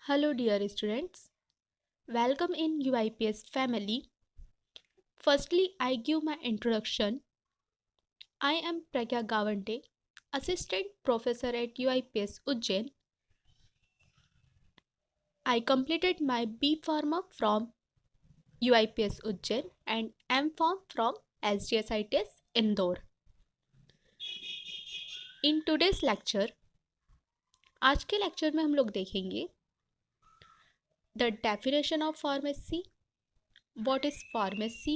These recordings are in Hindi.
Hello, dear students. Welcome in UIPS family. Firstly, I give my introduction. I am Pragya Gawande, Assistant Professor at UIPS Ujjain. I completed my B Pharma from UIPS Ujjain and M Pharm from SGSITS Indore. In today's lecture, आज के लेक्चर में हम लोग देखेंगे the definition of pharmacy, what is pharmacy,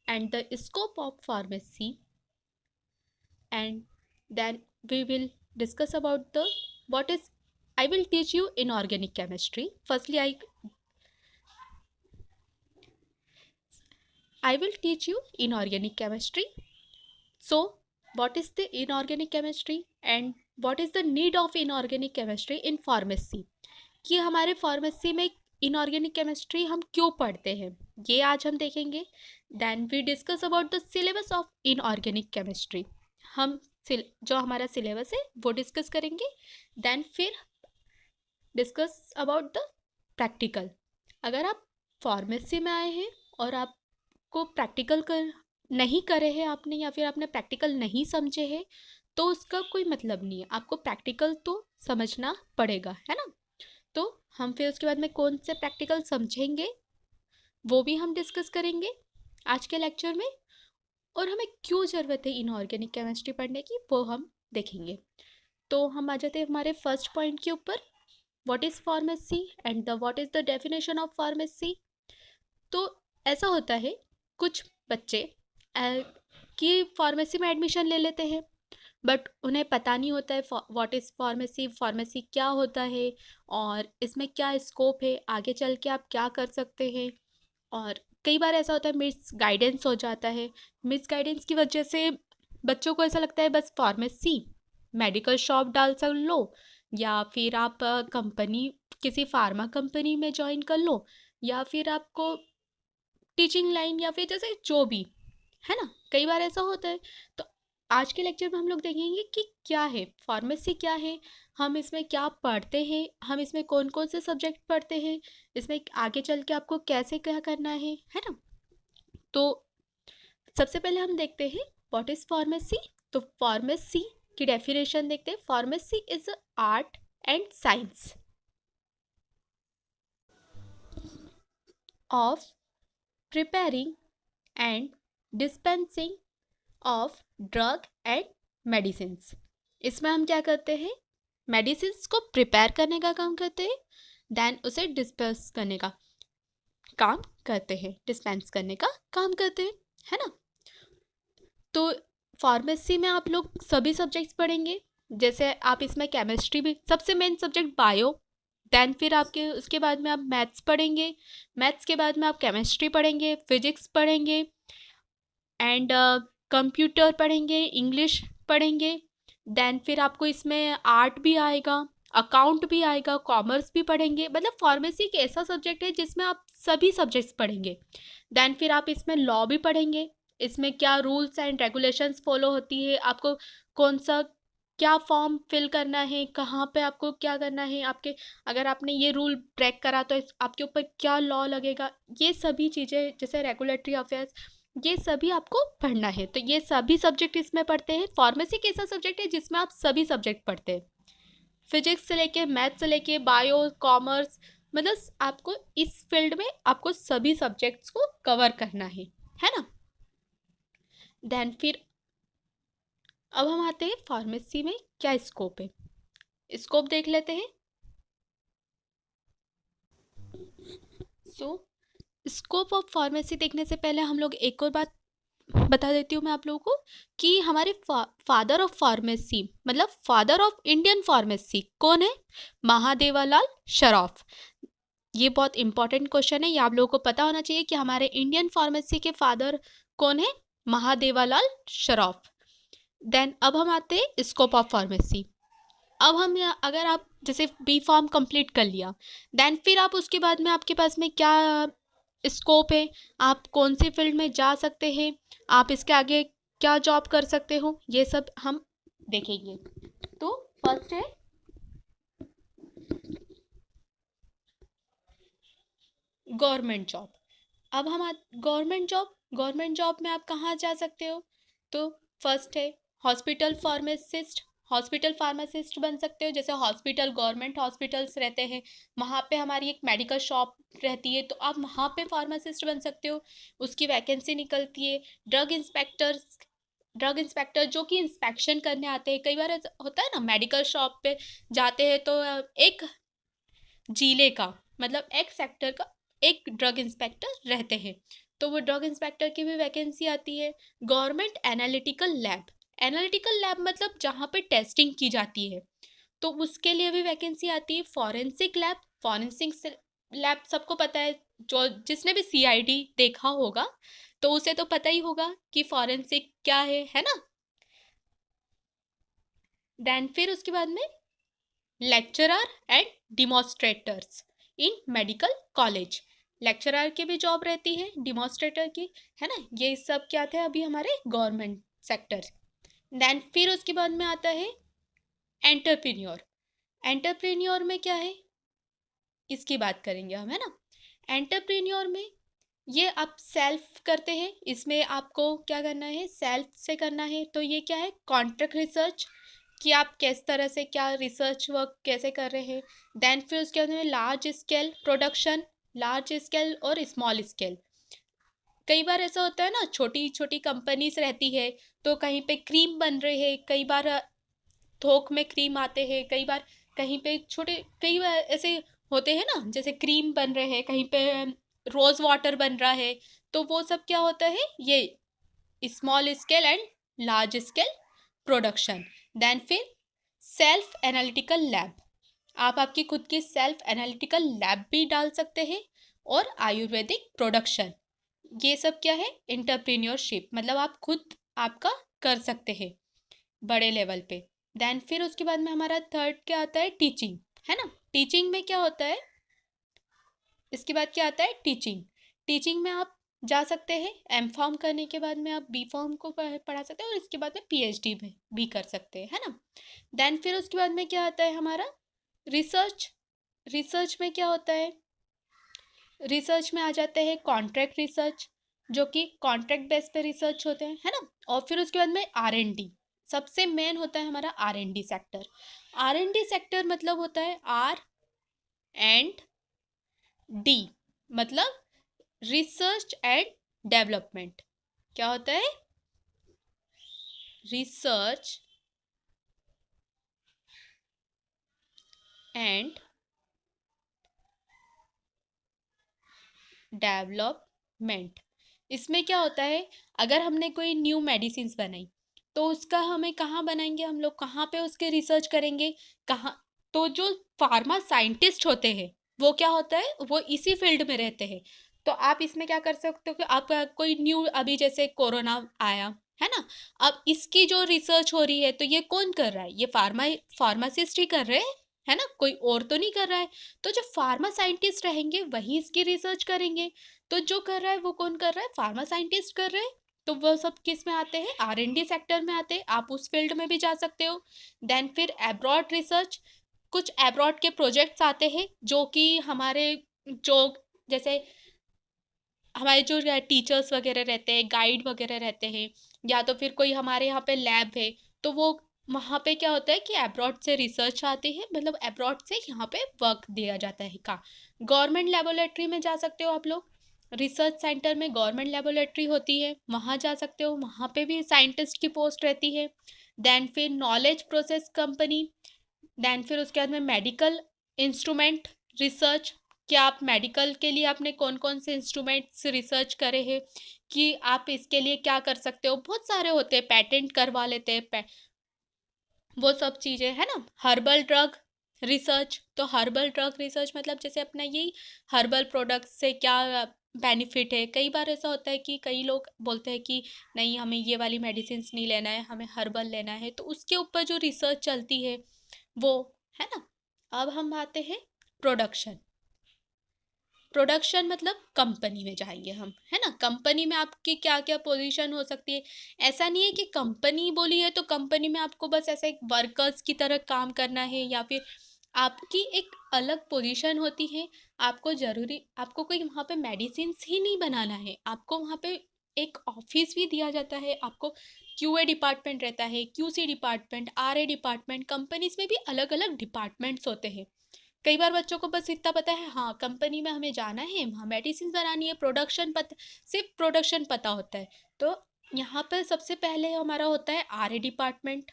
and the scope of pharmacy, and then we will discuss about the what is I will teach you inorganic chemistry. Firstly, I will teach you inorganic chemistry. So what is the inorganic chemistry and what is the need of inorganic chemistry in pharmacy, कि हमारे फार्मेसी में इनऑर्गेनिक केमिस्ट्री हम क्यों पढ़ते हैं, ये आज हम देखेंगे. Then we discuss about the syllabus of inorganic chemistry. हम जो हमारा सिलेबस है वो डिस्कस करेंगे. देन फिर डिस्कस अबाउट द प्रैक्टिकल. अगर आप फार्मेसी में आए हैं और आपको प्रैक्टिकल नहीं करे हैं आपने, या फिर आपने प्रैक्टिकल नहीं समझे हैं, तो उसका कोई मतलब नहीं है. आपको प्रैक्टिकल तो समझना पड़ेगा, है ना. तो हम फिर उसके बाद में कौन से प्रैक्टिकल समझेंगे वो भी हम डिस्कस करेंगे आज के लेक्चर में, और हमें क्यों ज़रूरत है इनऑर्गेनिक केमिस्ट्री पढ़ने की वो हम देखेंगे. तो हम आ जाते हैं हमारे फर्स्ट पॉइंट के ऊपर, what is pharmacy and the what is the definition of pharmacy. तो ऐसा होता है कुछ बच्चे कि फार्मेसी में एडमिशन ले लेते हैं, बट उन्हें पता नहीं होता है व्हाट इज़ फार्मेसी, फार्मेसी क्या होता है और इसमें क्या स्कोप है, आगे चल के आप क्या कर सकते हैं. और कई बार ऐसा होता है मिस गाइडेंस हो जाता है. मिस गाइडेंस की वजह से बच्चों को ऐसा लगता है बस फार्मेसी मेडिकल शॉप डाल कर लो, या फिर आप कंपनी किसी फार्मा कंपनी में ज्वाइन कर लो, या फिर आपको टीचिंग लाइन, या फिर जैसे जो भी है ना. कई बार ऐसा होता है. तो आज के लेक्चर में हम लोग देखेंगे कि क्या है फार्मेसी, क्या है, हम इसमें क्या पढ़ते हैं, हम इसमें कौन कौन से सब्जेक्ट पढ़ते हैं, इसमें आगे चल के आपको कैसे क्या करना है ना. तो सबसे पहले हम देखते हैं व्हाट इज़ फार्मेसी. तो फार्मेसी की डेफिनेशन देखते हैं. Pharmacy is art and science of preparing and dispensing of drug and medicines. इसमें हम क्या करते हैं, मेडिसिन्स को प्रिपेयर करने का काम करते हैं, देन उसे डिस्पेंस करने का काम करते हैं, डिस्पेंस करने का काम करते हैं, है ना. तो फार्मेसी में आप लोग सभी सब्जेक्ट्स पढ़ेंगे. जैसे आप इसमें केमिस्ट्री भी, सबसे मेन सब्जेक्ट बायो, देन फिर आपके उसके बाद में आप मैथ्स पढ़ेंगे, मैथ्स के बाद में आप केमिस्ट्री पढ़ेंगे, फिजिक्स पढ़ेंगे, एंड कंप्यूटर पढ़ेंगे, इंग्लिश पढ़ेंगे. देन फिर आपको इसमें आर्ट भी आएगा, अकाउंट भी आएगा, कॉमर्स भी पढ़ेंगे. मतलब फार्मेसी एक ऐसा सब्जेक्ट है जिसमें आप सभी सब्जेक्ट्स पढ़ेंगे. देन फिर आप इसमें लॉ भी पढ़ेंगे, इसमें क्या रूल्स एंड रेगुलेशंस फॉलो होती है, आपको कौन सा क्या फॉर्म फिल करना है, कहाँ पे आपको क्या करना है, आपके अगर आपने ये रूल ब्रेक करा तो आपके ऊपर क्या लॉ लगेगा. ये सभी चीज़ें जैसे रेगुलेटरी अफेयर्स, ये सभी आपको पढ़ना है. तो ये सभी सब्जेक्ट इसमें पढ़ते हैं. फार्मेसी एक ऐसा सब्जेक्ट है जिसमें आप सभी सब्जेक्ट पढ़ते हैं, फिजिक्स से लेके मैथ्स से लेके बायो, कॉमर्स, मतलब आपको इस फील्ड में आपको सभी सब्जेक्ट्स को कवर करना है ना. देन फिर अब हम आते हैं फार्मेसी में क्या स्कोप है. स्कोप देख लेते हैं. सो स्कोप ऑफ फार्मेसी देखने से पहले हम लोग एक और बात बता देती हूँ मैं आप लोगों को, कि हमारे फादर ऑफ फार्मेसी, मतलब फादर ऑफ इंडियन फार्मेसी कौन है, महादेवालाल शराफ. ये बहुत इंपॉर्टेंट क्वेश्चन है, ये आप लोगों को पता होना चाहिए कि हमारे इंडियन फार्मेसी के फादर कौन है, महादेवालाल शराफ. देन अब हम आते हैं स्कोप ऑफ फार्मेसी. अब हम अगर आप जैसे बी फार्म कंप्लीट कर लिया, देन फिर आप उसके बाद में आपके पास में क्या स्कोप है, आप कौन सी फील्ड में जा सकते हैं, आप इसके आगे क्या जॉब कर सकते हो, ये सब हम देखेंगे. तो फर्स्ट है गवर्नमेंट जॉब। अब हम गवर्नमेंट जॉब में आप कहाँ जा सकते हो? तो फर्स्ट है हॉस्पिटल फार्मासिस्ट। हॉस्पिटल फार्मासिस्ट बन सकते हो, जैसे हॉस्पिटल, गवर्नमेंट हॉस्पिटल्स रहते हैं, वहाँ पे हमारी एक मेडिकल शॉप रहती है, तो आप वहाँ पे फार्मासिस्ट बन सकते हो, उसकी वैकेंसी निकलती है। ड्रग इंस्पेक्टर जो कि इंस्पेक्शन करने आते हैं। कई बार ऐसा होता है ना, मेडिकल शॉप पे जाते हैं तो एक जिले का, मतलब एक सेक्टर का एक ड्रग इंस्पेक्टर रहते हैं, तो वो ड्रग इंस्पेक्टर की भी वैकेंसी आती है। गवर्नमेंट एनालिटिकल लैब मतलब जहाँ पे टेस्टिंग की जाती है, तो उसके लिए भी वैकेंसी आती है। फॉरेंसिक लैब सबको पता है, जो जिसने भी सीआईडी देखा होगा तो उसे तो पता ही होगा कि फॉरेंसिक क्या है ना। देन फिर उसके बाद में lecturer and demonstrators in medical college. Lecturer की भी जॉब रहती है, डिमॉन्स्ट्रेटर की, है ना। ये सब क्या थे अभी हमारे गवर्नमेंट सेक्टर। देन फिर उसके बाद में आता है एंटरप्रेन्योर। एंटरप्रेन्योर में क्या है, इसकी बात करेंगे हम, है ना। एंटरप्रेन्योर में ये आप सेल्फ करते हैं, इसमें आपको क्या करना है, सेल्फ से करना है। तो ये क्या है, कॉन्ट्रैक्ट रिसर्च, कि आप किस तरह से क्या रिसर्च वर्क कैसे कर रहे हैं। देन फिर उसके बाद में large scale production, large scale और स्मॉल स्केल। कई बार ऐसा होता है ना, छोटी छोटी कंपनीज रहती है, तो कहीं पे क्रीम बन रहे हैं, कई बार थोक में क्रीम आते हैं, कई बार कहीं पे छोटे, कई बार ऐसे होते हैं ना, जैसे क्रीम बन रहे हैं, कहीं पे रोज वाटर बन रहा है, तो वो सब क्या होता है, ये small scale and large scale production. Then फिर सेल्फ एनालिटिकल लैब, आप आपकी खुद की सेल्फ एनालिटिकल लैब भी डाल सकते हैं। और आयुर्वेदिक प्रोडक्शन, ये सब क्या है, एंटरप्रेन्योरशिप, मतलब आप खुद आपका कर सकते हैं बड़े लेवल पे। देन फिर उसके बाद में हमारा थर्ड क्या आता है, टीचिंग, है ना। टीचिंग में क्या होता है, इसके बाद क्या आता है, टीचिंग। टीचिंग में आप जा सकते हैं, एम फॉर्म करने के बाद में आप बी फॉर्म को पढ़ा सकते हैं, और इसके बाद में पीएचडी में भी कर सकते हैं, है ना। देन फिर उसके बाद में क्या आता है हमारा रिसर्च। रिसर्च में क्या होता है, रिसर्च में आ जाते हैं कॉन्ट्रैक्ट रिसर्च, जो कि कॉन्ट्रैक्ट बेस पे रिसर्च होते हैं, है ना। और फिर उसके बाद में आर&डी, सबसे मेन होता है हमारा आर&डी सेक्टर। आर&डी सेक्टर मतलब होता है R&D, मतलब रिसर्च एंड डेवलपमेंट। क्या होता है, रिसर्च एंड डेवलपमेंट। इसमें क्या होता है, अगर हमने कोई न्यू मेडिसिन बनाई, तो उसका हमें कहाँ बनाएंगे हम लोग, कहाँ पे उसके रिसर्च करेंगे, कहाँ। तो जो फार्मा साइंटिस्ट होते हैं, वो क्या होता है, वो इसी फील्ड में रहते हैं। तो आप इसमें क्या कर सकते हो कि आप कोई न्यू, अभी जैसे कोरोना आया है ना, अब इसकी जो रिसर्च हो रही है, तो ये कौन कर रहा है, ये फार्मासिस्ट ही कर रहे हैं, है ना, कोई और तो नहीं कर रहा है। तो जो फार्मा साइंटिस्ट रहेंगे वही इसकी रिसर्च करेंगे। तो जो कर रहा है वो कौन कर रहा है, फार्मा साइंटिस्ट कर रहे हैं। तो वो सब किस में आते हैं, आर&डी सेक्टर में आते हैं, आप उस फील्ड में भी जा सकते हो। देन फिर एब्रॉड रिसर्च, कुछ एब्रॉड के प्रोजेक्ट्स आते हैं, जो कि हमारे, जो जैसे हमारे जो टीचर्स वगैरह रहते हैं, गाइड वगैरह रहते हैं, या तो फिर कोई हमारे यहाँ पे लैब है, तो वो वहाँ पे क्या होता है कि अब्रॉड से रिसर्च आती है, मतलब अब्रॉड से यहाँ पे वर्क दिया जाता है का। गवर्नमेंट लेबोरेटरी में जा सकते हो आप लोग, रिसर्च सेंटर में गवर्नमेंट लेबोरेटरी होती है, वहाँ जा सकते हो, वहाँ पे भी साइंटिस्ट की पोस्ट रहती है। देन फिर नॉलेज प्रोसेस कंपनी। देन फिर उसके बाद में मेडिकल इंस्ट्रूमेंट रिसर्च, क्या आप मेडिकल के लिए आपने कौन कौन से इंस्ट्रूमेंट्स रिसर्च करे हैं, कि आप इसके लिए क्या कर सकते हो, बहुत सारे होते हैं, पेटेंट करवा लेते हैं, वो सब चीज़ें, है ना। हर्बल ड्रग रिसर्च, तो हर्बल ड्रग रिसर्च मतलब जैसे अपना यही हर्बल प्रोडक्ट से क्या बेनिफिट है। कई बार ऐसा होता है कि कई लोग बोलते हैं कि नहीं, हमें ये वाली मेडिसिन नहीं लेना है, हमें हर्बल लेना है, तो उसके ऊपर जो रिसर्च चलती है वो, है ना। अब हम आते हैं प्रोडक्शन। प्रोडक्शन मतलब कंपनी में जाएंगे हम, है ना। कंपनी में आपकी क्या क्या पोजीशन हो सकती है। ऐसा नहीं है कि कंपनी बोली है तो कंपनी में आपको बस ऐसे वर्कर्स की तरह काम करना है, या फिर आपकी एक अलग पोजीशन होती है। आपको कोई वहाँ पे मेडिसिन्स ही नहीं बनाना है, आपको वहाँ पे एक ऑफिस भी दिया जाता है। आपको क्यूए डिपार्टमेंट रहता है, QC department, RA department. Companies में भी अलग अलग डिपार्टमेंट्स होते हैं। कई बार बच्चों को बस इतना पता है, हाँ कंपनी में हमें जाना है, वहाँ मेडिसिन बनानी है, सिर्फ प्रोडक्शन पता होता है। तो यहाँ पर सबसे पहले हमारा होता है आरए डिपार्टमेंट।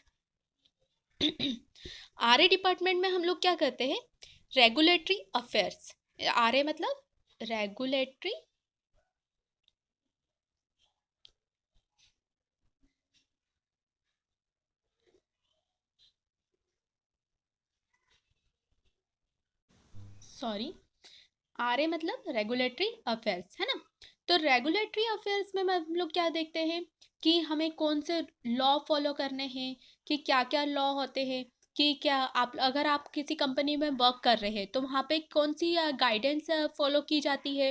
आरए डिपार्टमेंट में हम लोग क्या करते हैं, रेगुलेटरी अफेयर्स। आरए मतलब रेगुलेटरी सॉरी आरए मतलब रेगुलेटरी अफेयर्स, है ना। तो रेगुलेटरी अफेयर्स में हम लोग क्या देखते हैं कि हमें कौन से लॉ फॉलो करने हैं, कि क्या क्या लॉ होते हैं, कि क्या अगर आप किसी कंपनी में वर्क कर रहे हैं तो वहाँ पे कौन सी गाइडेंस फॉलो की जाती है।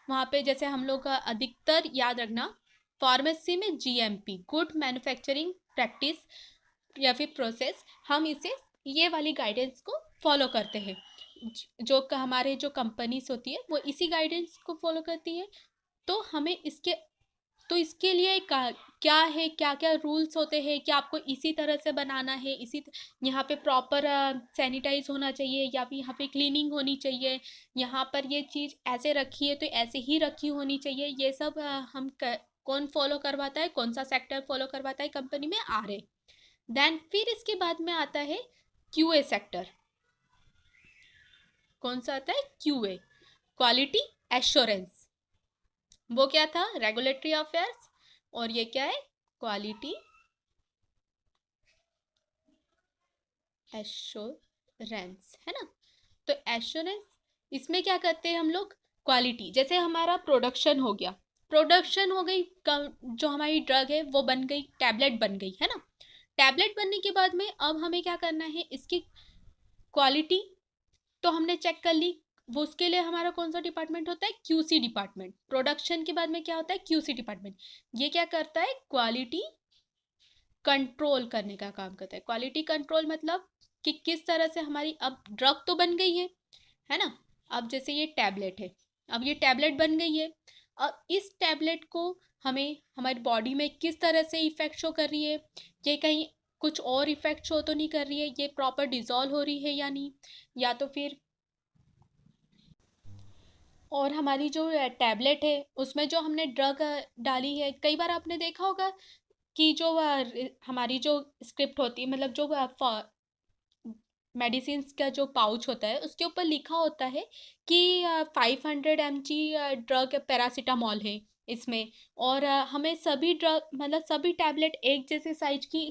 वहाँ पे जैसे हम लोग अधिकतर याद रखना, फार्मेसी में जीएमपी, गुड मैन्युफैक्चरिंग प्रैक्टिस या फिर प्रोसेस, हम इसे ये वाली गाइडेंस को फॉलो करते हैं। हमारे जो कंपनीज होती है वो इसी गाइडेंस को फॉलो करती है। तो हमें इसके लिए क्या है, क्या क्या रूल्स होते हैं कि आपको इसी तरह से बनाना है, यहाँ पे प्रॉपर सैनिटाइज होना चाहिए, या फिर यहाँ पे क्लीनिंग होनी चाहिए, यहाँ पर ये चीज़ ऐसे रखी है तो ऐसे ही रखी होनी चाहिए। ये सब कौन फॉलो करवाता है, कौन सा सेक्टर फॉलो करवाता है कंपनी में, आ रहे। देन फिर इसके बाद में आता है क्यूए सेक्टर। कौन सा आता है, क्यूए, क्वालिटी एश्योरेंस। वो क्या था, रेगुलेटरी अफेयर्स, और ये क्या है, क्वालिटी एश्योरेंस, है ना। तो एश्योरेंस, इसमें क्या करते हैं हम लोग, क्वालिटी, जैसे हमारा प्रोडक्शन हो गया, प्रोडक्शन हो गई, जो हमारी ड्रग है वो बन गई, टैबलेट बन गई, है ना। टैबलेट बनने के बाद में अब हमें क्या करना है, इसकी क्वालिटी तो हमने चेक कर ली। वो उसके लिए हमारा कौन सा डिपार्टमेंट होता है, क्यूसी डिपार्टमेंट। प्रोडक्शन के बाद में क्या होता है, क्यूसी डिपार्टमेंट। ये क्या करता है, क्वालिटी कंट्रोल करने का काम करता है। क्वालिटी कंट्रोल मतलब कि किस तरह से हमारी अब ड्रग तो बन गई है ना। अब जैसे ये टैबलेट है, अब ये टैबलेट बन गई है। अब इस टैबलेट को हमें हमारी बॉडी में किस तरह से इफेक्ट शो कर रही है, ये कहीं कुछ और इफेक्ट शो तो नहीं कर रही है, ये प्रॉपर डिजॉल्व हो रही है या नहीं, या तो फिर, और हमारी जो टैबलेट है उसमें जो हमने ड्रग डाली है, कई बार आपने देखा होगा कि जो हमारी जो स्क्रिप्ट होती है, मतलब जो मेडिसिन का जो पाउच होता है उसके ऊपर लिखा होता है कि 500 mg ड्रग पैरासीटामॉल है इसमें। और हमें सभी ड्रग मतलब सभी टैबलेट एक जैसे साइज की,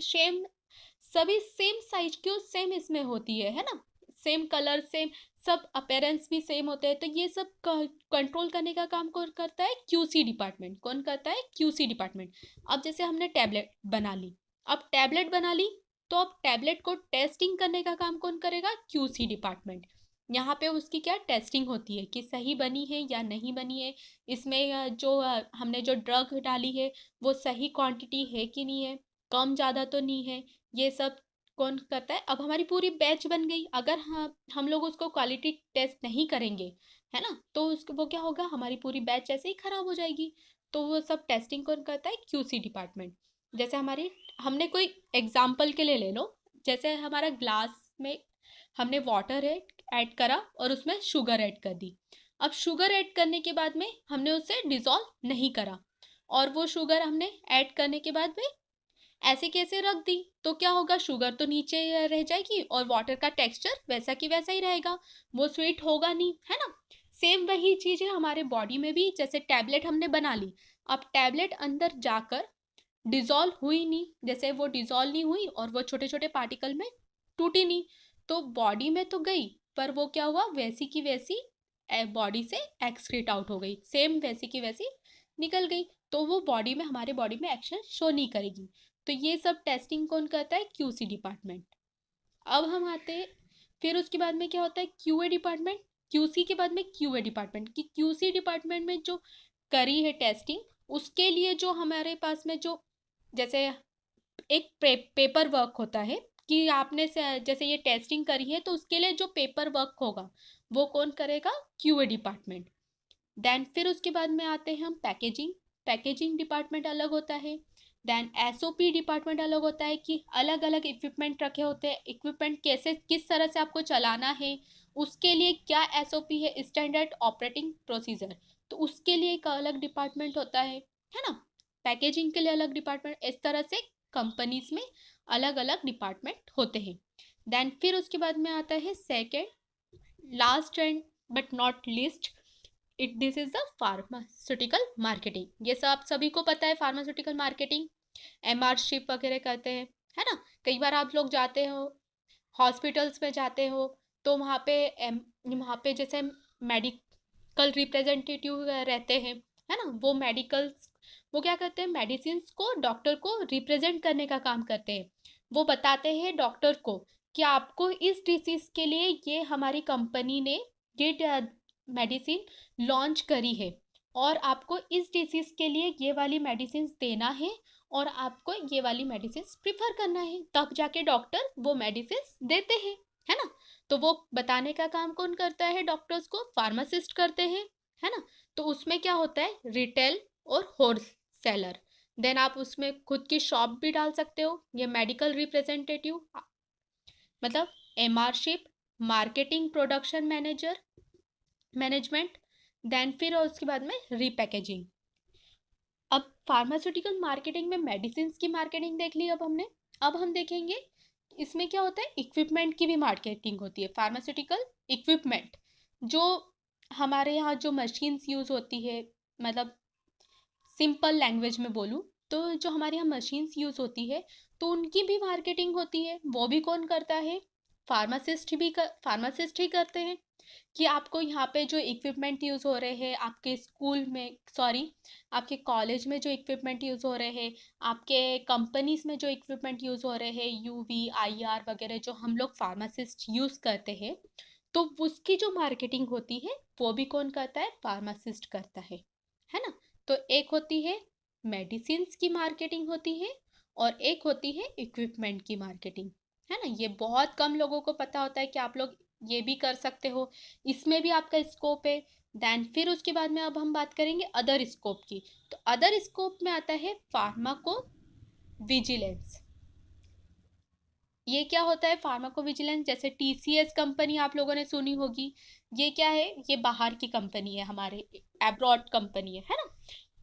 सभी सेम साइज की और सेम इसमें होती है ना। सेम कलर, सेम सब अपेरेंस भी सेम होते हैं। तो ये सब कंट्रोल करने का काम कौन करता है, क्यूसी डिपार्टमेंट। कौन करता है, क्यूसी डिपार्टमेंट। अब जैसे हमने टैबलेट बना ली, अब टैबलेट बना ली, तो अब टैबलेट को टेस्टिंग करने का काम कौन करेगा, क्यूसी डिपार्टमेंट। यहाँ पे उसकी क्या टेस्टिंग होती है कि सही बनी है या नहीं बनी है, इसमें हमने जो ड्रग डाली है वो सही क्वांटिटी है कि नहीं है, कम ज़्यादा तो नहीं है, ये सब कौन करता है। अब हमारी पूरी बैच बन गई, अगर हम लोग उसको क्वालिटी टेस्ट नहीं करेंगे, है ना, तो उसको वो क्या होगा, हमारी पूरी बैच ऐसे ही खराब हो जाएगी। तो वो सब टेस्टिंग कौन करता है, क्यूसी डिपार्टमेंट। जैसे हमारी, हमने कोई एग्जाम्पल के लिए ले लो, जैसे हमारा ग्लास में हमने वाटर ऐड करा और उसमें शुगर ऐड कर दी। अब शुगर ऐड करने के बाद में हमने उसे डिजॉल्व नहीं करा, और वो शुगर हमने ऐड करने के बाद में ऐसे कैसे रख दी, तो क्या होगा, शुगर तो नीचे रह जाएगी और वाटर का टेक्सचर वैसा की वैसा ही रहेगा, वो स्वीट होगा नहीं, है ना। सेम वही चीज़ है हमारे बॉडी में भी। जैसे टैबलेट हमने बना ली, अब टैबलेट अंदर जाकर डिजॉल्व हुई नहीं, जैसे वो डिजॉल्व नहीं हुई और वो छोटे छोटे पार्टिकल में टूटी नहीं, तो बॉडी में तो गई, पर वो क्या हुआ, वैसी की वैसी बॉडी से एक्सक्रीट आउट हो गई, सेम वैसी की वैसी निकल गई। तो वो बॉडी में, हमारे बॉडी में एक्शन शो नहीं करेगी। तो ये सब टेस्टिंग कौन करता है, क्यूसी डिपार्टमेंट। अब हम आते हैं, फिर उसके बाद में क्या होता है, क्यूए डिपार्टमेंट। क्यूसी के बाद में क्यूए डिपार्टमेंट, की क्यूसी डिपार्टमेंट में जो करी है टेस्टिंग, उसके लिए जो हमारे पास में जो, जैसे एक पेपर वर्क होता है कि आपने जैसे ये टेस्टिंग करी है तो उसके लिए जो पेपर वर्क होगा वो कौन करेगा, क्यूए डिपार्टमेंट। देन फिर उसके बाद में आते हैं हम पैकेजिंग। पैकेजिंग डिपार्टमेंट अलग होता है। देन एसओपी डिपार्टमेंट अलग होता है कि अलग अलग इक्विपमेंट रखे होते हैं, इक्विपमेंट कैसे किस तरह से आपको चलाना है उसके लिए क्या एसओपी है, स्टैंडर्ड ऑपरेटिंग प्रोसीजर, तो उसके लिए एक अलग डिपार्टमेंट होता है ना। पैकेजिंग के लिए अलग डिपार्टमेंट, इस तरह से कंपनीज में अलग अलग डिपार्टमेंट होते हैं। देन फिर उसके बाद में आता है second last and but not least, it this is the pharmaceutical marketing. ये सब आप सभी को पता है, फार्मास्यूटिकल मार्केटिंग एमआरशिप वगैरह करते हैं, है ना। कई बार आप लोग जाते हो हॉस्पिटल्स में जाते हो तो वहाँ पे जैसे मेडिकल रिप्रेजेंटेटिव रहते हैं, है ना। वो मेडिकल्स वो क्या करते हैं, मेडिसिन को डॉक्टर को रिप्रेजेंट करने का काम करते हैं। वो बताते हैं डॉक्टर को कि आपको इस डिसीज के लिए ये हमारी कंपनी ने ये मेडिसिन लॉन्च करी है और आपको इस डिसीज के लिए ये वाली मेडिसिन देना है और आपको ये वाली मेडिसिन प्रिफर करना है, तब जाके डॉक्टर वो मेडिसिन देते हैं, है ना। तो वो बताने का काम कौन करता है, डॉक्टर्स को फार्मासिस्ट करते हैं, है ना। तो उसमें क्या होता है, रिटेल और होलसेलर। देन आप उसमें खुद की शॉप भी डाल सकते हो। ये मेडिकल रिप्रेजेंटेटिव मतलब एमआरशिप, मार्केटिंग प्रोडक्शन मैनेजमेंट, देन फिर उसके बाद में रीपैकेजिंग। अब फार्मास्यूटिकल मार्केटिंग में मेडिसिन की मार्केटिंग देख ली अब हमने। अब हम देखेंगे इसमें क्या होता है, इक्विपमेंट की भी मार्केटिंग होती है। फार्मास्यूटिकल इक्विपमेंट जो हमारे यहाँ जो मशीन्स यूज़ होती है, मतलब सिंपल लैंग्वेज में बोलूँ तो जो हमारे यहाँ मशीन्स यूज़ होती है तो उनकी भी मार्केटिंग होती है। वो भी कौन करता है, फार्मासिस्ट ही करते हैं। कि आपको यहाँ पे जो इक्विपमेंट यूज़ हो रहे हैं आपके स्कूल में, सॉरी आपके कॉलेज में जो इक्विपमेंट यूज़ हो रहे हैं, आपके कंपनीज में जो इक्विपमेंट यूज़ हो रहे हैं, यूवी आईआर वगैरह जो हम लोग फार्मासिस्ट यूज़ करते हैं, तो उसकी जो मार्केटिंग होती है वो भी कौन करता है, फार्मासिस्ट करता है ना। तो एक होती है मेडिसिन्स की मार्केटिंग होती है और एक होती है इक्विपमेंट की मार्केटिंग, है ना। ये बहुत कम लोगों को पता होता है कि आप लोग ये भी कर सकते हो, इसमें भी आपका स्कोप है। देन फिर उसके बाद में अब हम बात करेंगे अदर स्कोप की। तो अदर स्कोप में आता है फार्माको विजिलेंस। ये क्या होता है फार्माको विजिलेंस, जैसे टीसीएस कंपनी आप लोगों ने सुनी होगी। ये क्या है, ये बाहर की कंपनी है, हमारे एब्रॉड कंपनी है ना।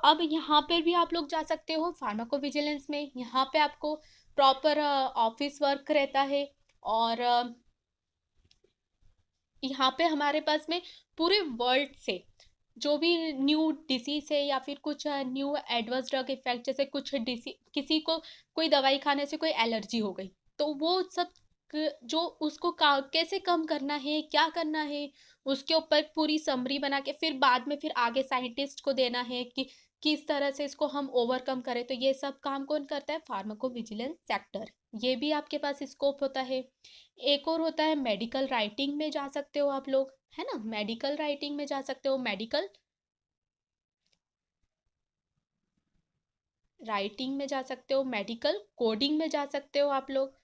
अब यहाँ पर भी आप लोग जा सकते हो फार्माको विजिलेंस में। यहाँ पे आपको प्रॉपर ऑफिस वर्क रहता है और यहाँ पे हमारे पास में पूरे वर्ल्ड से जो भी न्यू डिसीज है या फिर कुछ न्यू एडवर्स ड्रग इफेक्ट, जैसे कुछ किसी को कोई दवाई खाने से कोई एलर्जी हो गई तो वो सब जो उसको कैसे कम करना है, क्या करना है, उसके ऊपर पूरी समरी बना के फिर बाद में फिर आगे साइंटिस्ट को देना है कि किस तरह से इसको हम ओवरकम करें। तो ये सब काम कौन करता है, फार्माको विजिलेंस सेक्टर। ये भी आपके पास स्कोप होता है। एक और होता है मेडिकल राइटिंग में जा सकते हो आप लोग, है ना। मेडिकल राइटिंग में जा सकते हो, मेडिकल राइटिंग में जा सकते हो, मेडिकल कोडिंग में जा सकते हो आप लोग,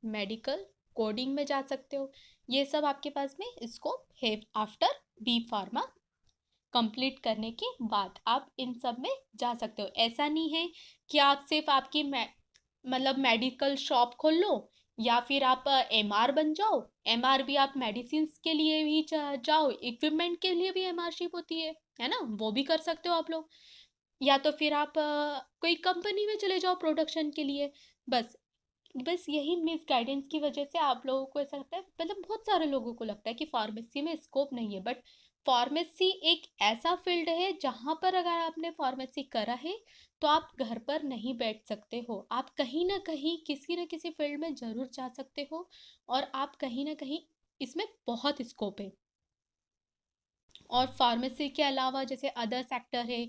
मेडिकल कोडिंग में जा सकते हो। ये सब आपके पास में स्कोप है आफ्टर बी फार्मा कंप्लीट करने के बाद आप इन सब में जा सकते हो। ऐसा नहीं है कि आप सिर्फ आपकी मतलब मेडिकल शॉप खोल लो या फिर आप एमआर बन जाओ। एमआर भी आप मेडिसिन के लिए भी जाओ, इक्विपमेंट के लिए भी एमआरशिप होती है ना, वो भी कर सकते हो आप लोग। या तो फिर आप कोई कंपनी में चले जाओ प्रोडक्शन के लिए। बस बस यही मिस गाइडेंस की वजह से आप लोगों को ऐसा लगता है, मतलब बहुत सारे लोगों को लगता है कि फार्मेसी में स्कोप नहीं है। बट फार्मेसी एक ऐसा फील्ड है जहाँ पर अगर आपने फार्मेसी करा है तो आप घर पर नहीं बैठ सकते हो, आप कहीं ना कहीं किसी न किसी फील्ड में ज़रूर जा सकते हो और आप कहीं ना कहीं इसमें बहुत स्कोप है। और फार्मेसी के अलावा जैसे अदर सेक्टर है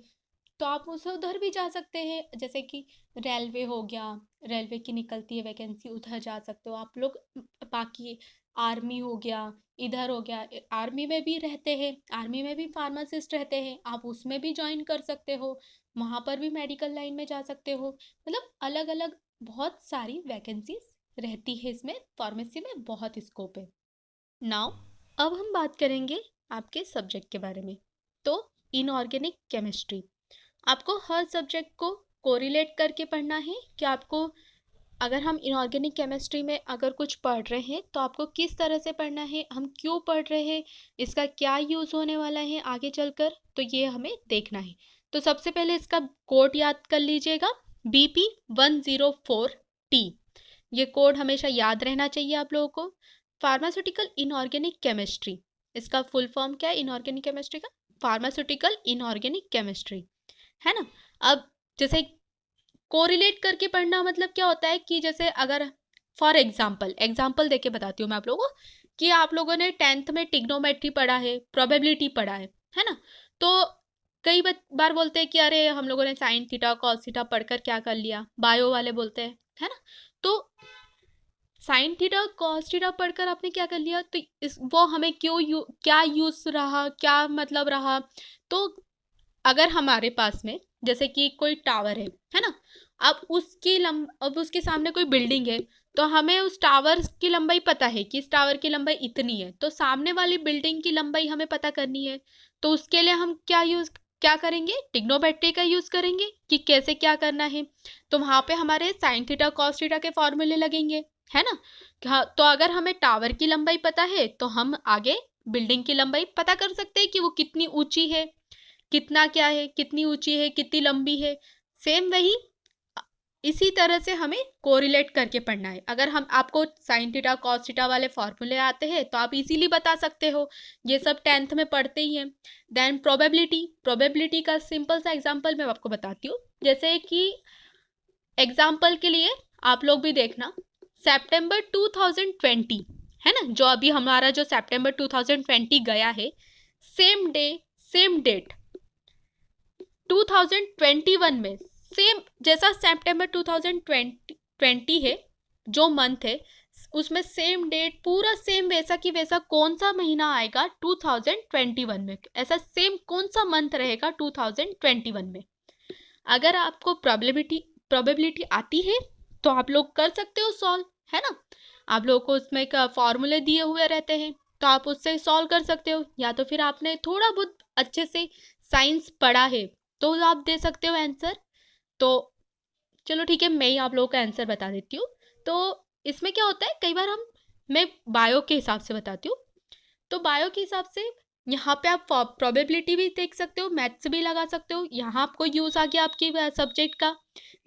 तो आप उसे उधर भी जा सकते हैं, जैसे कि रेलवे हो गया, रेलवे की निकलती है वैकेंसी, उधर जा सकते हो आप लोग। बाकी आर्मी हो गया, इधर हो गया, आर्मी में भी रहते हैं, आर्मी में भी फार्मासिस्ट रहते हैं, आप उसमें भी ज्वाइन कर सकते हो, वहाँ पर भी मेडिकल लाइन में जा सकते हो। मतलब अलग अलग बहुत सारी वैकेंसीज रहती है इसमें, फार्मेसी में बहुत स्कोप है। नाउ अब हम बात करेंगे आपके सब्जेक्ट के बारे में। तो इनऑर्गेनिक केमिस्ट्री, आपको हर सब्जेक्ट को कोरिलेट करके पढ़ना है कि आपको अगर हम इनऑर्गेनिक केमिस्ट्री में अगर कुछ पढ़ रहे हैं तो आपको किस तरह से पढ़ना है, हम क्यों पढ़ रहे हैं, इसका क्या यूज़ होने वाला है आगे चलकर, तो ये हमें देखना है। तो सबसे पहले इसका कोड याद कर लीजिएगा, BP104T। ये कोड हमेशा याद रहना चाहिए आप लोगों को। फार्मास्यूटिकल इनऑर्गेनिक केमिस्ट्री, इसका फुल फॉर्म क्या है इनऑर्गेनिक केमिस्ट्री का? फार्मास्यूटिकल इनऑर्गेनिक केमिस्ट्री, है ना। अब जैसे कोरिलेट करके पढ़ना मतलब क्या होता है कि जैसे अगर फॉर एग्जाम्पल देके बताती हूँ मैं आप लोगों को कि आप लोगों ने 10th में टिग्नोमेट्री पढ़ा है, प्रोबेबिलिटी पढ़ा है ना। तो कई बार बोलते हैं कि अरे हम लोगों ने साइन थीटा कॉस थीटा पढ़कर क्या कर लिया, बायो वाले बोलते हैं, है ना। तो साइन थीटा कॉस थीटा पढ़कर आपने क्या कर लिया, तो इस वो हमें क्या यूज रहा, क्या मतलब रहा। तो अगर हमारे पास में जैसे कि कोई टावर है ना, अब उसके सामने कोई बिल्डिंग है, तो हमें उस टावर की लंबाई पता है कि इस टावर की लंबाई इतनी है, तो सामने वाली बिल्डिंग की लंबाई हमें पता करनी है। तो उसके लिए हम क्या करेंगे, टिग्नोमेट्री का यूज करेंगे कि कैसे क्या करना है। तो वहां पे हमारे साइन थीटा कॉस थीटा के फॉर्मूले लगेंगे, है ना। हाँ, तो अगर हमें टावर की लंबाई पता है तो हम आगे बिल्डिंग की लंबाई पता कर सकते हैं कि वो कितनी ऊंची है, कितना क्या है, कितनी ऊंची है, कितनी लंबी है। सेम वही इसी तरह से हमें कोरिलेट करके पढ़ना है। अगर हम आपको साइन थीटा कॉस थीटा वाले फॉर्मूले आते हैं तो आप इजीली बता सकते हो, ये सब 10th में पढ़ते ही हैं। देन प्रोबेबिलिटी का सिंपल सा एग्जांपल मैं आपको बताती हूँ। जैसे कि एग्जांपल के लिए आप लोग भी देखना, सितंबर 2020 है ना, जो अभी हमारा जो सितंबर 2020 गया है, सेम डे सेम डेट 2021 में सेम जैसा सितंबर 2020 है, जो मंथ है उसमें सेम डेट पूरा सेम वैसा कि वैसा कौन सा महीना आएगा 2021 में, ऐसा सेम कौन सा मंथ रहेगा 2021 में। अगर आपको प्रोबेबिलिटी आती है तो आप लोग कर सकते हो सॉल्व, है ना। आप लोगों को उसमें फॉर्मूले दिए हुए रहते हैं तो आप उससे सॉल्व कर सकते हो, या तो फिर आपने थोड़ा बहुत अच्छे से साइंस पढ़ा है तो आप दे सकते हो आंसर। तो चलो ठीक है, मैं ही आप लोगों का आंसर बता देती हूँ। तो इसमें क्या होता है, कई बार मैं बायो के हिसाब से बताती हूँ। तो बायो के हिसाब से यहाँ पे आप प्रोबेबिलिटी भी देख सकते हो, मैथ्स भी लगा सकते हो, यहाँ आपको यूज़ आ गया आपकी सब्जेक्ट का।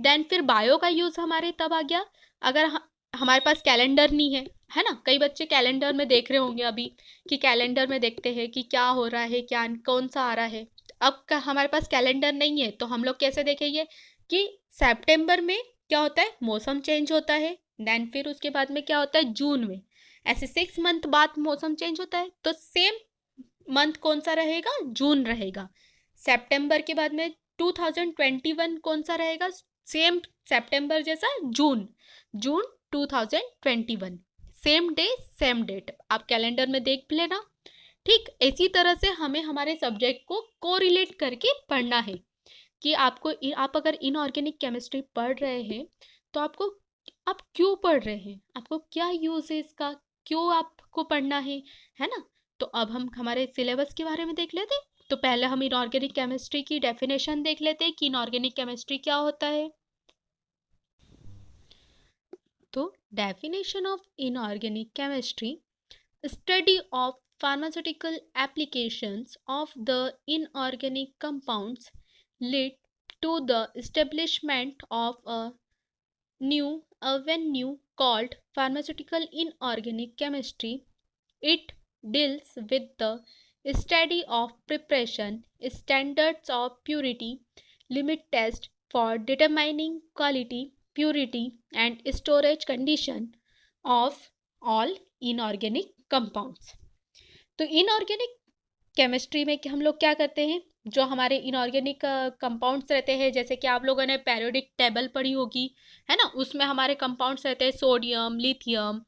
देन फिर बायो का यूज़ हमारे तब आ गया अगर हमारे पास कैलेंडर नहीं है ना। कई बच्चे कैलेंडर में देख रहे होंगे अभी कि कैलेंडर में देखते हैं कि क्या हो रहा है, क्या कौन सा आ रहा है। अब हमारे पास कैलेंडर नहीं है तो हम लोग कैसे देखेंगे कि सितंबर में क्या होता है, मौसम चेंज होता है। देन फिर उसके बाद में क्या होता है, जून में, ऐसे 6 मंथ बाद मौसम चेंज होता है। तो सेम मंथ कौन सा रहेगा, जून रहेगा। सितंबर के बाद में 2021 कौन सा रहेगा, सेम सितंबर जैसा जून, जून 2021, सेम डे सेम डेट, आप कैलेंडर में देख लेना। ठीक इसी तरह से हमें हमारे सब्जेक्ट को कोरिलेट करके पढ़ना है कि आप अगर इनऑर्गेनिक केमिस्ट्री पढ़ रहे हैं तो आप क्यों पढ़ रहे हैं, आपको क्या यूज़ है इसका, क्यों आपको पढ़ना है ना। तो अब हम हमारे सिलेबस के बारे में देख लेते हैं। तो पहले हम इनऑर्गेनिक केमिस्ट्री की डेफिनेशन देख लेते हैं कि इनऑर्गेनिक केमिस्ट्री क्या होता है। तो definition of inorganic chemistry, study of pharmaceutical applications of the inorganic compounds lead to the establishment of a new avenue called pharmaceutical inorganic chemistry. It deals with the study of preparation, standards of purity, limit test for determining quality, purity and storage condition of all inorganic compounds. तो इनऑर्गेनिक केमिस्ट्री में कि हम लोग क्या करते हैं, जो हमारे इनऑर्गेनिक कंपाउंड्स रहते हैं, जैसे कि आप लोगों ने पेरियोडिक टेबल पढ़ी होगी, है ना, उसमें हमारे कंपाउंड्स रहते हैं सोडियम, लिथियम,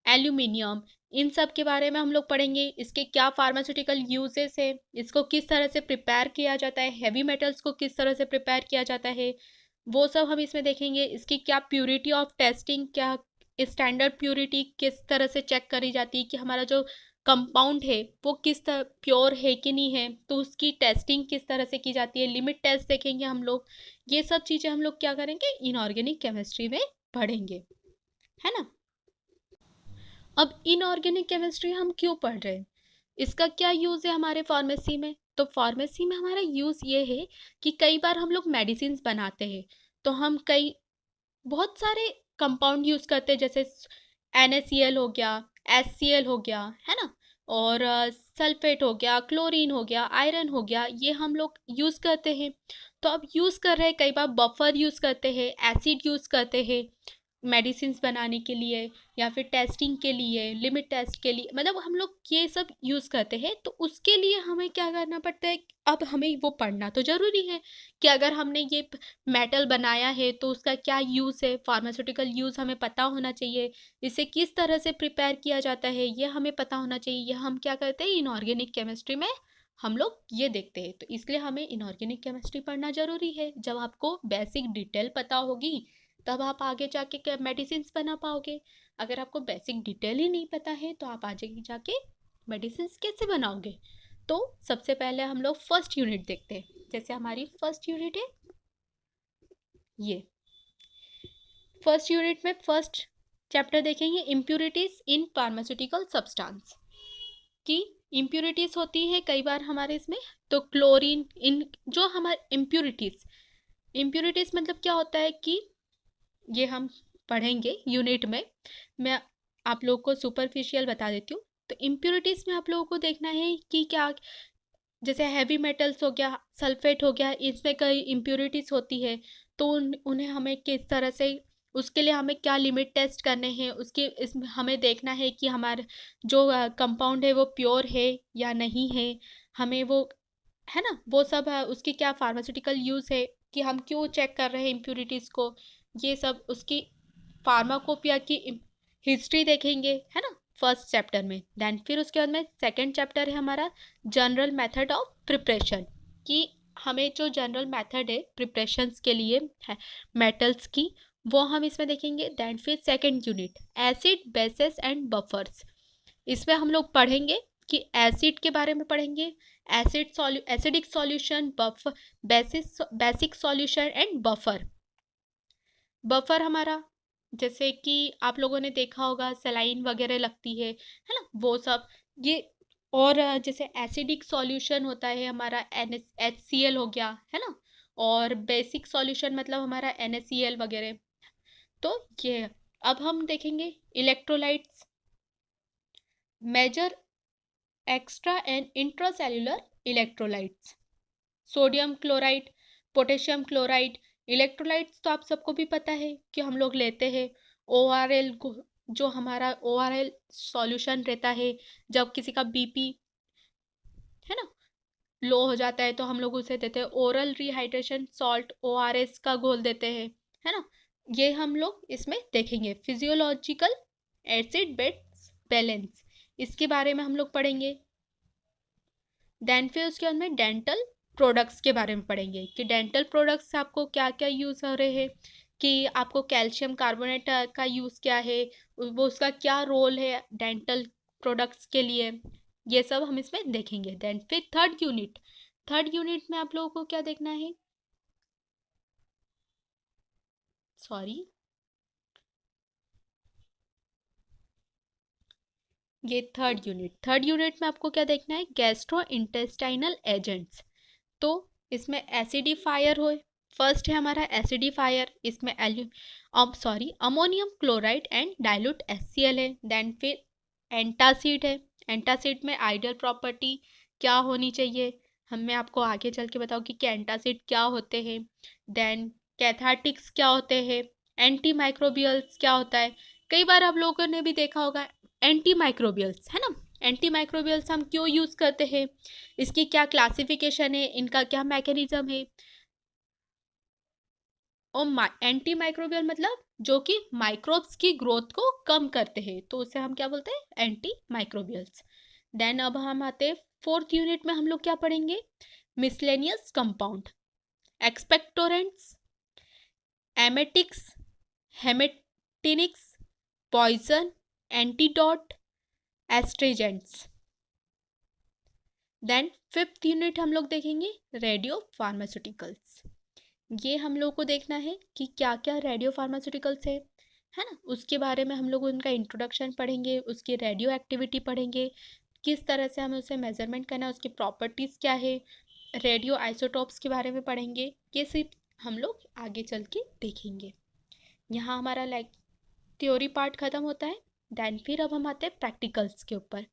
एल्यूमिनियम, इन सब के बारे में हम लोग पढ़ेंगे। इसके क्या फार्मास्यूटिकल यूजेस है, इसको किस तरह से प्रिपेयर किया जाता है, हैवी मेटल्स को किस तरह से प्रिपेयर किया जाता है, वो सब हम इसमें देखेंगे। इसकी क्या प्योरिटी ऑफ टेस्टिंग, क्या स्टैंडर्ड प्योरिटी किस तरह से चेक करी जाती है कि हमारा जो कंपाउंड है वो किस तरह प्योर है कि नहीं है, तो उसकी टेस्टिंग किस तरह से की जाती है, लिमिट टेस्ट देखेंगे हम लोग। ये सब चीज़ें हम लोग क्या करेंगे, इनऑर्गेनिक केमिस्ट्री में पढ़ेंगे, है ना। अब इनऑर्गेनिक केमिस्ट्री हम क्यों पढ़ रहे हैं, इसका क्या यूज़ है हमारे फार्मेसी में। तो फार्मेसी में हमारा यूज़ ये है कि कई बार हम लोग मेडिसिन बनाते हैं, तो हम कई बहुत सारे कंपाउंड यूज़ करते हैं, जैसे NaCl हो गया, HCl हो गया, है ना, और सल्फेट हो गया, क्लोरीन हो गया, आयरन हो गया, ये हम लोग यूज़ करते हैं। तो अब यूज़ कर रहे हैं, कई बार बफर यूज़ करते हैं, एसिड यूज़ करते हैं मेडिसिन बनाने के लिए, या फिर टेस्टिंग के लिए, लिमिट टेस्ट के लिए, मतलब हम लोग ये सब यूज़ करते हैं। तो उसके लिए हमें क्या करना पड़ता है, अब हमें वो पढ़ना तो ज़रूरी है कि अगर हमने ये मेटल बनाया है तो उसका क्या यूज़ है, फार्मास्यूटिकल यूज़ हमें पता होना चाहिए, इसे किस तरह से प्रिपेयर किया जाता है ये हमें पता होना चाहिए। ये हम क्या करते हैं, इनऑर्गेनिक केमिस्ट्री में हम लोग ये देखते हैं। तो इसलिए हमें इनऑर्गेनिक केमिस्ट्री पढ़ना ज़रूरी है। जब आपको बेसिक डिटेल पता होगी तब आप आगे जाके मेडिसिन बना पाओगे। अगर आपको बेसिक डिटेल ही नहीं पता है तो आप आगे जाके मेडिसिन कैसे बनाओगे। तो सबसे पहले हम लोग फर्स्ट यूनिट देखते हैं। जैसे हमारी फर्स्ट यूनिट है ये, फर्स्ट यूनिट में फर्स्ट चैप्टर देखेंगे इम्प्यूरिटीज इन फार्मास्यूटिकल सब्सटेंस। कि इम्प्यूरिटीज होती है कई बार हमारे इसमें, तो क्लोरीन इन जो हमारे इम्प्यूरिटीज मतलब क्या होता है कि ये हम पढ़ेंगे यूनिट में। मैं आप लोगों को सुपरफिशियल बता देती हूँ। तो इम्प्यूरिटीज में आप लोगों को देखना है कि क्या, जैसे हैवी मेटल्स हो गया, सल्फेट हो गया, इसमें कई इम्प्यूरिटीज होती है। तो उन्हें हमें किस तरह से, उसके लिए हमें क्या लिमिट टेस्ट करने हैं, उसके इसमें हमें देखना है कि हमारा जो कंपाउंड है वो प्योर है या नहीं है, हमें वो, है ना, वो सब है। उसकी क्या फार्मास्यूटिकल यूज़ है, कि हम क्यों चेक कर रहे हैं इम्प्यूरिटीज़ को, ये सब उसकी फार्माकोपिया की हिस्ट्री देखेंगे, है ना, फर्स्ट चैप्टर में। देन फिर उसके बाद में सेकंड चैप्टर है हमारा जनरल मेथड ऑफ प्रिपरेशन। कि हमें जो जनरल मेथड है प्रिपरेशंस के लिए है मेटल्स की, वो हम इसमें देखेंगे। देन फिर second unit acid bases and buffers. इसमें हम लोग पढ़ेंगे कि एसिड के बारे में पढ़ेंगे, acidic solution, buffer, basic solution and buffer. Buffer हमारा, जैसे कि आप लोगों ने देखा होगा सलाइन वगैरह लगती है ना, वो सब ये। और जैसे एसिडिक सॉल्यूशन होता है हमारा HCl हो गया, है ना, और बेसिक सॉल्यूशन मतलब हमारा NaCl वगैरह। तो ये अब हम देखेंगे electrolytes, major extra and intracellular electrolytes, sodium chloride, potassium chloride. Electrolytes तो आप सबको भी पता है कि हम लोग लेते हैं ORL को, जो हमारा ORL सॉल्यूशन रहता है जब किसी का BP, है ना, लो हो जाता है, तो हम लोग उसे देते हैं ओरल रिहाइड्रेशन सॉल्ट, ORS का घोल देते हैं, है ना। ये हम लोग इसमें देखेंगे। फिजियोलॉजिकल एसिड बेस बैलेंस, इसके बारे में हम लोग पढ़ेंगे। देन फिर उसके बाद में डेंटल प्रोडक्ट्स के बारे में पढ़ेंगे कि डेंटल प्रोडक्ट्स से आपको क्या क्या यूज़ हो रहे हैं, कि आपको कैल्शियम कार्बोनेट का यूज़ क्या है, वो उसका क्या रोल है डेंटल प्रोडक्ट्स के लिए, ये सब हम इसमें देखेंगे। देन फिर थर्ड यूनिट में आप लोगों को क्या देखना है, सॉरी, ये थर्ड यूनिट में आपको क्या देखना है, गैस्ट्रो इंटेस्टाइनल एजेंट्स। तो इसमें एसिडिफायर हो, फर्स्ट है हमारा एसिडिफायर, इसमें ammonium chloride and dilute HCl है। देन फिर एंटासिड है, एंटासिड में आइडियल प्रॉपर्टी क्या होनी चाहिए, मैं आपको आगे चल के बताऊँ कि एंटासिड क्या होते हैं। देन कैथार्टिक्स क्या होते हैं, एंटी माइक्रोबियल्स क्या होता है। कई बार आप लोगों ने भी देखा होगा एंटी माइक्रोबियल्स, है ना, एंटी माइक्रोबियल्स हम क्यों यूज़ करते हैं, इसकी क्या क्लासिफिकेशन है, इनका क्या मैकेनिज्म है। और एंटी माइक्रोबियल मतलब जो कि माइक्रोब्स की ग्रोथ को कम करते हैं, तो उसे हम क्या बोलते हैं, एंटी माइक्रोबियल्स। देन अब हम आते हैं फोर्थ यूनिट में, हम लोग क्या पढ़ेंगे, miscellaneous compound, expectorants, emetics, haematinics, poison, antidote, astringents. Then fifth unit हम लोग देखेंगे रेडियो फार्मास्यूटिकल्स। ये हम लोग को देखना है कि क्या क्या रेडियो फार्मास्यूटिकल्स है ना, उसके बारे में हम लोग उनका इंट्रोडक्शन पढ़ेंगे, उसकी रेडियो एक्टिविटी पढ़ेंगे, किस तरह से हमें उसे मेजरमेंट करना है, उसकी प्रॉपर्टीज़ क्या है, रेडियो आइसोटॉप्स के बारे में पढ़ेंगे। ये सिर्फ हम लोग आगे चल के देखेंगे। यहाँ हमारा लाइक थ्योरी पार्ट ख़त्म होता है। देन फिर अब हम आते हैं प्रैक्टिकल्स के ऊपर।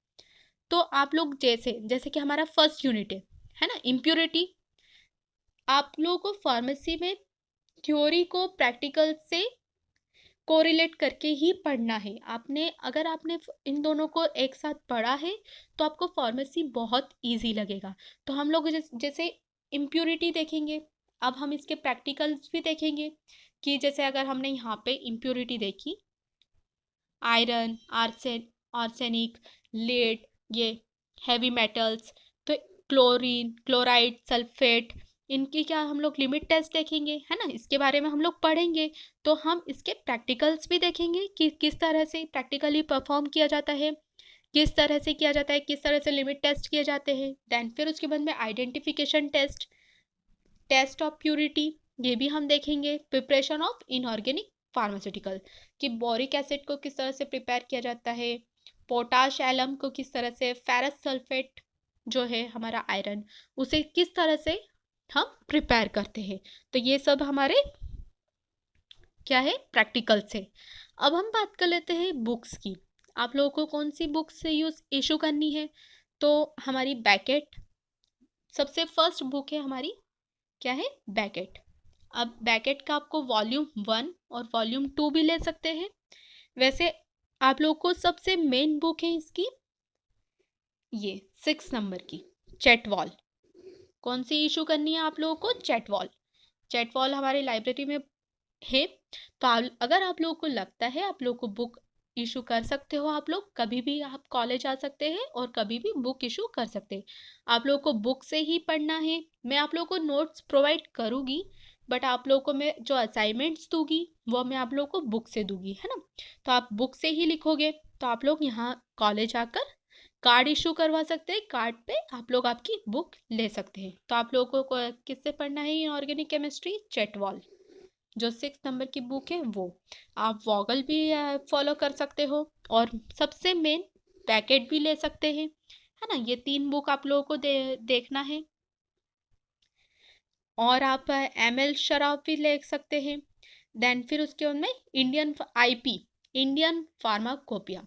तो आप लोग जैसे जैसे कि हमारा फर्स्ट यूनिट है ना, इम्प्योरिटी। आप लोगों को फार्मेसी में थ्योरी को प्रैक्टिकल से कोरिलेट करके ही पढ़ना है। अगर आपने इन दोनों को एक साथ पढ़ा है तो आपको फार्मेसी बहुत इजी लगेगा। तो हम लोग जैसे इम्प्योरिटी देखेंगे, अब हम इसके प्रैक्टिकल्स भी देखेंगे कि जैसे अगर हमने यहाँ पे इम्प्योरिटी देखी, आयरन, आर्सेनिक, लेड, ये हैवी मेटल्स, तो क्लोरीन, क्लोराइड, सल्फेट, इनकी क्या हम लोग लिमिट टेस्ट देखेंगे, है ना, इसके बारे में हम लोग पढ़ेंगे। तो हम इसके प्रैक्टिकल्स भी देखेंगे कि किस तरह से प्रैक्टिकली परफॉर्म किया जाता है, किस तरह से किया जाता है, किस तरह से लिमिट टेस्ट किए जाते हैं। देन फिर उसके बाद में identification test, test of purity, ये भी हम देखेंगे। प्रिपरेशन ऑफ इनऑर्गेनिक फार्मास्यूटिकल, कि बोरिक एसिड को किस तरह से प्रिपेयर किया जाता है, पोटाश एलम को किस तरह से, फेरस सल्फेट जो है हमारा आयरन, उसे किस तरह से हम प्रिपेयर करते हैं। तो ये सब हमारे क्या है, प्रैक्टिकल से। अब हम बात कर लेते हैं बुक्स की। आप लोगों को कौन सी बुक्स से यूज इशू करनी है, तो हमारी बैकेट सबसे फर्स्ट बुक है हमारी, क्या है, बैकेट। अब बैकेट का आपको वॉल्यूम 1 और वॉल्यूम 2 भी ले सकते हैं। वैसे आप लोग को सबसे मेन बुक है इसकी ये 6 नंबर की, चैटवॉल। कौन सी इशू करनी है आप लोगों को, चैटवॉल। चैटवॉल हमारी लाइब्रेरी में है। तो अगर आप लोगों को लगता है आप लोग को बुक इशू कर सकते हो, आप लोग कभी भी आप कॉलेज आ सकते हैं और कभी भी बुक इशू कर सकते हैं। आप लोगों को बुक से ही पढ़ना है। मैं आप लोगों को नोट्स प्रोवाइड करूँगी, बट आप लोगों को मैं जो असाइनमेंट्स दूंगी वो मैं आप लोगों को बुक से दूंगी, है ना। तो आप बुक से ही लिखोगे। तो आप लोग यहाँ कॉलेज आकर कार्ड इशू करवा सकते हैं, कार्ड पे आप लोग आपकी बुक ले सकते हैं। तो आप लोगों को किससे पढ़ना है इनऑर्गेनिक केमिस्ट्री, चैटवॉल, जो 6 नंबर की बुक है वो। आप वॉगल भी फॉलो कर सकते हो, और सबसे मेन पैकेट भी ले सकते हैं, है ना। ये 3 बुक आप लोगों को देखना है। और आप ML शराब भी ले सकते हैं। देन फिर उसके बाद में इंडियन IP, इंडियन फार्माकोपिया।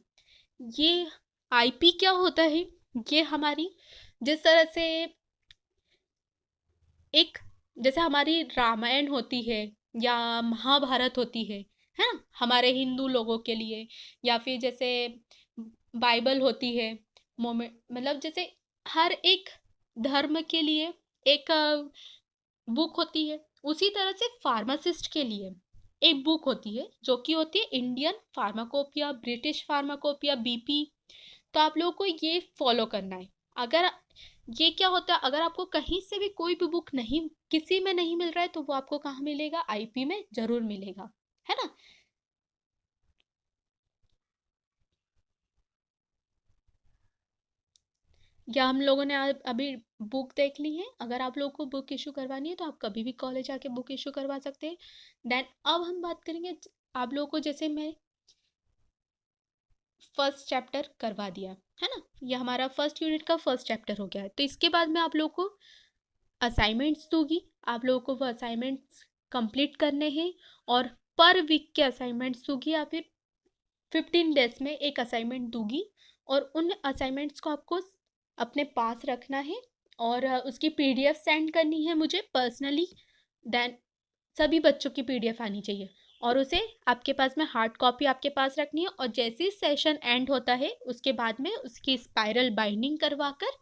ये IP क्या होता है, ये हमारी जिस तरह से एक, जैसे हमारी रामायण होती है या महाभारत होती है ना, हमारे हिंदू लोगों के लिए, या फिर जैसे बाइबल होती है, मतलब जैसे हर एक धर्म के लिए एक बुक होती है, उसी तरह से फार्मासिस्ट के लिए एक बुक होती है जो कि होती है Indian pharmacopoeia, British pharmacopoeia, BP। तो आप लोगों को ये फॉलो करना है। अगर ये क्या होता है, अगर आपको कहीं से भी कोई भी बुक नहीं, किसी में नहीं मिल रहा है, तो वो आपको कहाँ मिलेगा, IP में जरूर मिलेगा, है ना। या हम लोगों ने अभी बुक देख ली है। अगर आप लोगों को बुक इशू करवानी है तो आप कभी भी कॉलेज आके बुक इशू करवा सकते हैं। देन अब हम बात करेंगे आप लोगों को, जैसे मैं फर्स्ट चैप्टर करवा दिया है ना, ये हमारा फर्स्ट यूनिट का फर्स्ट चैप्टर हो गया है। तो इसके बाद में आप लोगों को असाइनमेंट्स दूंगी, आप लोगों को वो असाइनमेंट्स कंप्लीट करने हैं, और पर वीक के असाइनमेंट्स दूंगी, या फिर 15 डेज में एक असाइनमेंट दूंगी। और उन असाइनमेंट्स को आपको अपने पास रखना है, और उसकी PDF सेंड करनी है मुझे पर्सनली। देन सभी बच्चों की PDF आनी चाहिए, और उसे आपके पास में हार्ड कॉपी आपके पास रखनी है। और जैसे ही सेशन एंड होता है उसके बाद में उसकी स्पाइरल बाइंडिंग करवा कर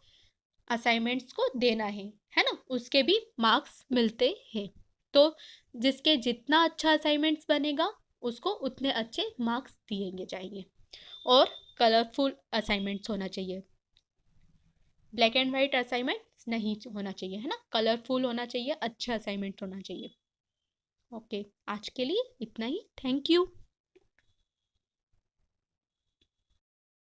असाइनमेंट्स को देना है ना, उसके भी मार्क्स मिलते हैं। तो जिसके जितना अच्छा असाइनमेंट्स बनेगा उसको उतने अच्छे मार्क्स दिए जाएंगे। और कलरफुल असाइनमेंट्स होना चाहिए, ब्लैक एंड वाइट असाइनमेंट्स नहीं होना चाहिए, है ना, कलरफुल होना चाहिए, अच्छा असाइनमेंट होना चाहिए। ओके, आज के लिए इतना ही। Thank you.